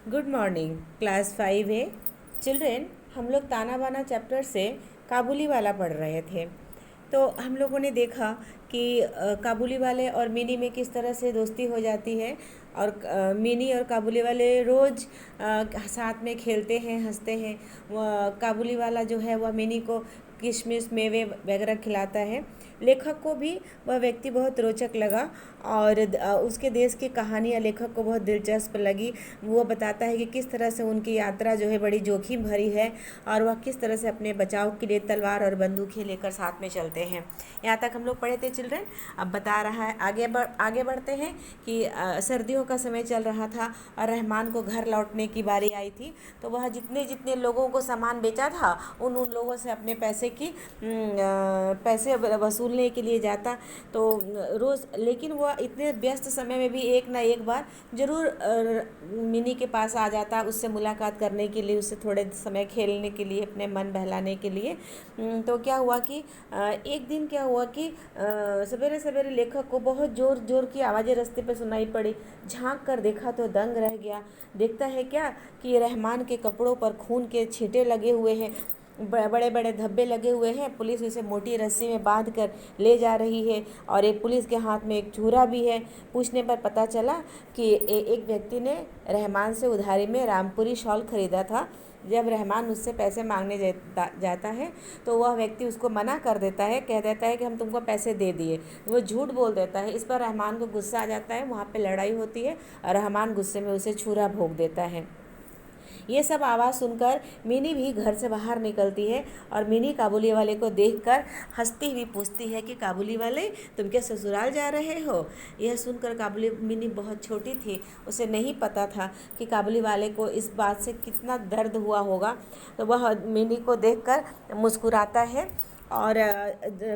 Good morning class 5 है। Children, हम लोग ताना बाना चैप्टर से काबुली वाला पढ़ रहे थे। तो हम लोगों ने देखा कि काबुली वाले और मिनी में किस तरह से दोस्ती हो जाती है। और मिनी और काबुली वाले रोज़ साथ में खेलते हैं, हंसते हैं। काबुली वाला जो है वह मिनी को किशमिश मेवे वगैरह खिलाता है। लेखक को भी वह व्यक्ति बहुत रोचक लगा और उसके देश की कहानियाँ लेखक को बहुत दिलचस्प लगी। वो बताता है कि किस तरह से उनकी यात्रा जो है बड़ी जोखिम भरी है और वह किस तरह से अपने बचाव के लिए तलवार और बंदूकें लेकर साथ में चलते हैं। यहाँ तक हम लोग पढ़े थे चिल्ड्रन। अब बता रहा है, आगे बढ़ते हैं कि सर्दियों का समय चल रहा था और रहमान को घर लौटने की बारी आई थी। तो वह जितने जितने लोगों को सामान बेचा था उन लोगों से अपने पैसे वसूलने के लिए जाता। तो रोज़, लेकिन वह इतने व्यस्त समय में भी एक ना एक बार ज़रूर मिनी के पास आ जाता, उससे मुलाकात करने के लिए, उससे थोड़े समय खेलने के लिए, अपने मन बहलाने के लिए। तो क्या हुआ कि एक दिन क्या हुआ कि सवेरे सवेरे लेखक को बहुत ज़ोर ज़ोर की आवाज़ें रास्ते पे सुनाई पड़ी। झांक कर देखा तो दंग रह गया। देखता है क्या कि रहमान के कपड़ों पर खून के छींटे लगे हुए हैं, बड़े बड़े धब्बे लगे हुए हैं। पुलिस उसे मोटी रस्सी में बांध कर ले जा रही है और एक पुलिस के हाथ में एक छुरा भी है। पूछने पर पता चला कि एक व्यक्ति ने रहमान से उधारी में रामपुरी शॉल खरीदा था। जब रहमान उससे पैसे मांगने जाता है तो वह व्यक्ति उसको मना कर देता है, कह देता है कि हम तुमको पैसे दे दिए। वो झूठ बोल देता है। इस पर रहमान को गुस्सा आ जाता है। वहाँ पे लड़ाई होती है और रहमान गुस्से में उसे छुरा भोंक देता है। ये सब आवाज़ सुनकर मिनी भी घर से बाहर निकलती है और मिनी काबुली वाले को देखकर हंसती हुई पूछती है कि काबुली वाले, तुम क्या ससुराल जा रहे हो? यह सुनकर काबुली मिनी बहुत छोटी थी, उसे नहीं पता था कि काबुली वाले को इस बात से कितना दर्द हुआ होगा। तो वह मिनी को देखकर मुस्कुराता है और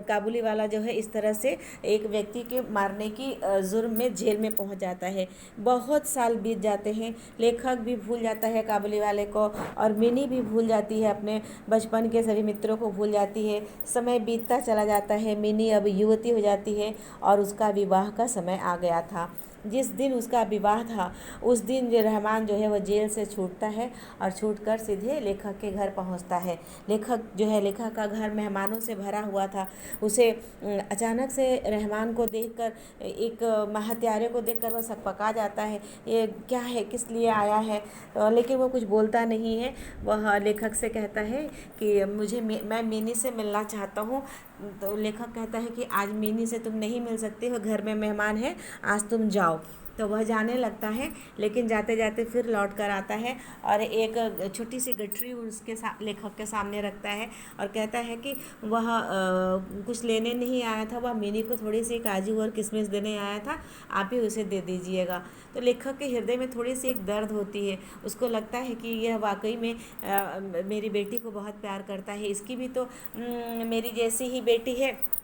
काबुली वाला जो है इस तरह से एक व्यक्ति के मारने की जुर्म में जेल में पहुंच जाता है। बहुत साल बीत जाते हैं। लेखक भी भूल जाता है काबुली वाले को और मिनी भी भूल जाती है, अपने बचपन के सभी मित्रों को भूल जाती है। समय बीतता चला जाता है। मिनी अब युवती हो जाती है और उसका विवाह का समय आ गया था। जिस दिन उसका विवाह था उस दिन रहमान जो है वह जेल से छूटता है और छूटकर सीधे लेखक के घर पहुंचता है। लेखक का घर मेहमानों से भरा हुआ था। उसे अचानक से रहमान को देखकर, एक हत्यारे को देखकर वह सकपका जाता है। ये क्या है, किस लिए आया है? लेकिन वो कुछ बोलता नहीं है। वह लेखक से कहता है कि मैं मिनी से मिलना चाहता हूँ। तो लेखक कहता है कि आज मिनी से तुम नहीं मिल सकते हो, घर में मेहमान है, आज तुम जाओ। तो वह जाने लगता है, लेकिन जाते जाते फिर लौट कर आता है और एक छोटी सी गठरी उसके लेखक के सामने रखता है और कहता है कि वह कुछ लेने नहीं आया था, वह मिनी को थोड़ी सी काजू और किशमिश देने आया था, आप ही उसे दे दीजिएगा। तो लेखक के हृदय में थोड़ी सी एक दर्द होती है। उसको लगता है कि यह वाकई में मेरी बेटी को बहुत प्यार करता है, इसकी भी तो मेरी जैसी ही बेटी है।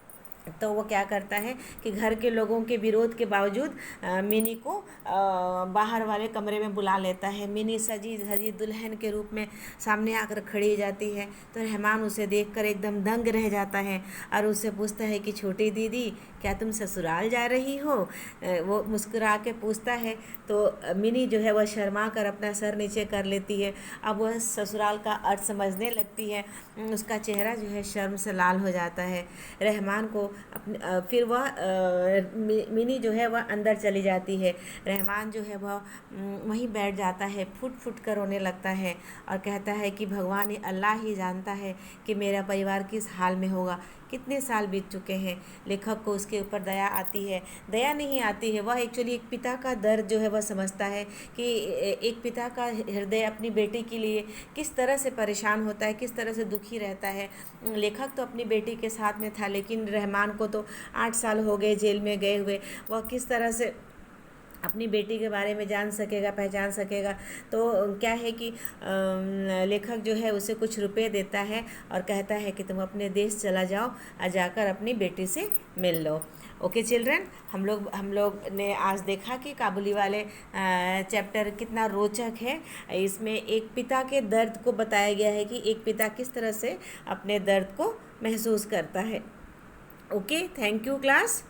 तो वो क्या करता है कि घर के लोगों के विरोध के बावजूद मिनी को बाहर वाले कमरे में बुला लेता है। मिनी सजी धजी दुल्हन के रूप में सामने आकर खड़ी हो जाती है। तो रहमान उसे देखकर एकदम दंग रह जाता है और उससे पूछता है कि छोटी दीदी, क्या तुम ससुराल जा रही हो? वो मुस्कुरा के पूछता है। तो मिनी जो है वह शर्मा कर अपना सर नीचे कर लेती है। अब वह ससुराल का अर्थ समझने लगती है। उसका चेहरा जो है शर्म से लाल हो जाता है। रहमान को फिर वह मिनी जो है वह अंदर चली जाती है। रहमान जो है वह वहीं बैठ जाता है, फुट फुट कर रोने लगता है और कहता है कि भगवान, अल्लाह ही जानता है कि मेरा परिवार किस हाल में होगा। कितने साल बीत चुके हैं। लेखक को उसके ऊपर दया आती है, दया नहीं आती है, वह एक्चुअली एक पिता का दर्द जो है वह समझता है कि एक पिता का हृदय अपनी बेटी के लिए किस तरह से परेशान होता है, किस तरह से दुखी रहता है। लेखक तो अपनी बेटी के साथ में था, लेकिन रहमान को तो 8 साल हो गए जेल में गए हुए। वह किस तरह से अपनी बेटी के बारे में जान सकेगा, पहचान सकेगा? तो क्या है कि लेखक जो है उसे कुछ रुपए देता है और कहता है कि तुम अपने देश चला जाओ और जाकर अपनी बेटी से मिल लो। ओके चिल्ड्रन, हम लोग ने आज देखा कि काबुली वाले चैप्टर कितना रोचक है। इसमें एक पिता के दर्द को बताया गया है कि एक पिता किस तरह से अपने दर्द को महसूस करता है। Okay, thank you class.